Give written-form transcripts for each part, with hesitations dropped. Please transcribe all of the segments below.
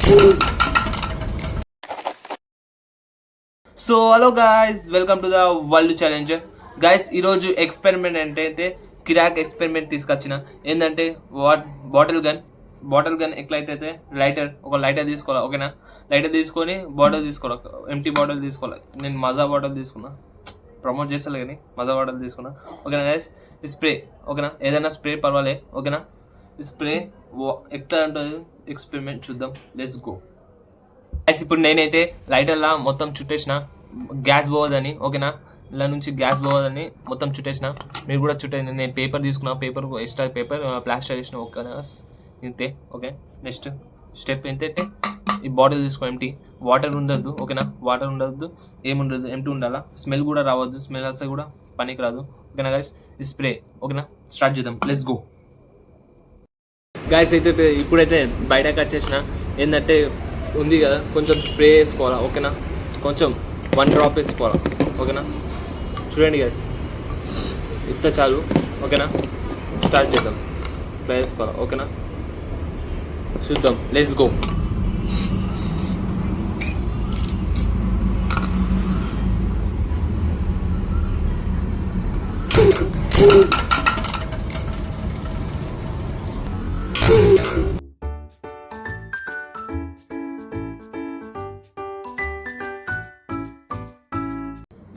So hello guys, welcome to the world challenger. Guys, ఈరోజు experiment అంటే కిరాక్ experiment తీసుకొచ్చిన. ఏంటంటే బాటిల్ గన్ ఎట్లయితే ఒక లైటర్ తీసుకోవాలి. ఓకేనా, లైటర్ తీసుకొని బాటిల్ తీసుకోవాలి, ఎంటీ బాటిల్ తీసుకోవాలి. నేను మజా బాటిల్ తీసుకున్నా, ప్రమోట్ చేస్తాను కానీ మజా బాటిల్ తీసుకున్నా. ఓకేనా గాయస్, స్ప్రే. ఓకేనా, ఏదైనా స్ప్రే పర్వాలే. ఓకేనా, స్ప్రే ఎట్లా ఉంటుంది ఎక్స్పెరిమెంట్ చూద్దాం. Let's go. ఇప్పుడు నేనైతే లైటర్లా మొత్తం చుట్టేసిన, గ్యాస్ పోవద్దని. ఓకేనా, ఇలా నుంచి గ్యాస్ పోవద్దని మొత్తం చుట్టేసిన. మీరు కూడా చుట్టేసిన. నేను పేపర్ తీసుకున్నా, పేపర్ ఎక్స్ట్రా పేపర్ ప్లాస్టర్ వేసిన. ఓకేనా, ఇంతే. ఓకే, నెక్స్ట్ స్టెప్ ఏంటంటే ఈ బాటిల్ తీసుకో, ఎంటీ. వాటర్ ఉండద్దు. ఓకేనా, వాటర్ ఉండద్దు, ఏముండదు, ఎంటీ ఉండాలా. స్మెల్ కూడా రావద్దు, స్మెల్ వస్తే కూడా పనికి రాదు. ఓకేనా గైస్, ఈ స్ప్రే. ఓకేనా, స్టార్ట్ చేద్దాం. Let's go. గాయస్ అయితే ఇప్పుడైతే బయటకు వచ్చేసిన. ఏంటంటే ఉంది కదా, కొంచెం స్ప్రే వేసుకోవాలా. ఓకేనా, కొంచెం 1 డ్రాప్ వేసుకోవాలా. ఓకేనా, చూడండి గైస్, ఇంత చాలు. ఓకేనా, స్టార్ట్ చేద్దాం. స్ప్రే వేసుకోవాలా. ఓకేనా, చూద్దాం. Let's go.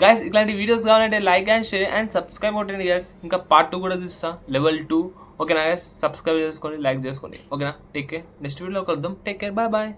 గైస్, ఇట్లాంటి వీడియోస్ కావాలంటే like and share and subscribe కొట్టండి గైస్. ఇంకా పార్ట్ 2 కూడా తీస్తా, లెవెల్ 2. ఓకేనా గైస్, సబ్స్క్రైబ్ చేసుకోండి, లైక్ చేసుకోండి. ఓకేనా, టేక్ కేర్. నెక్స్ట్ వీడియోలో కలుద్దాం. Take care, bye bye.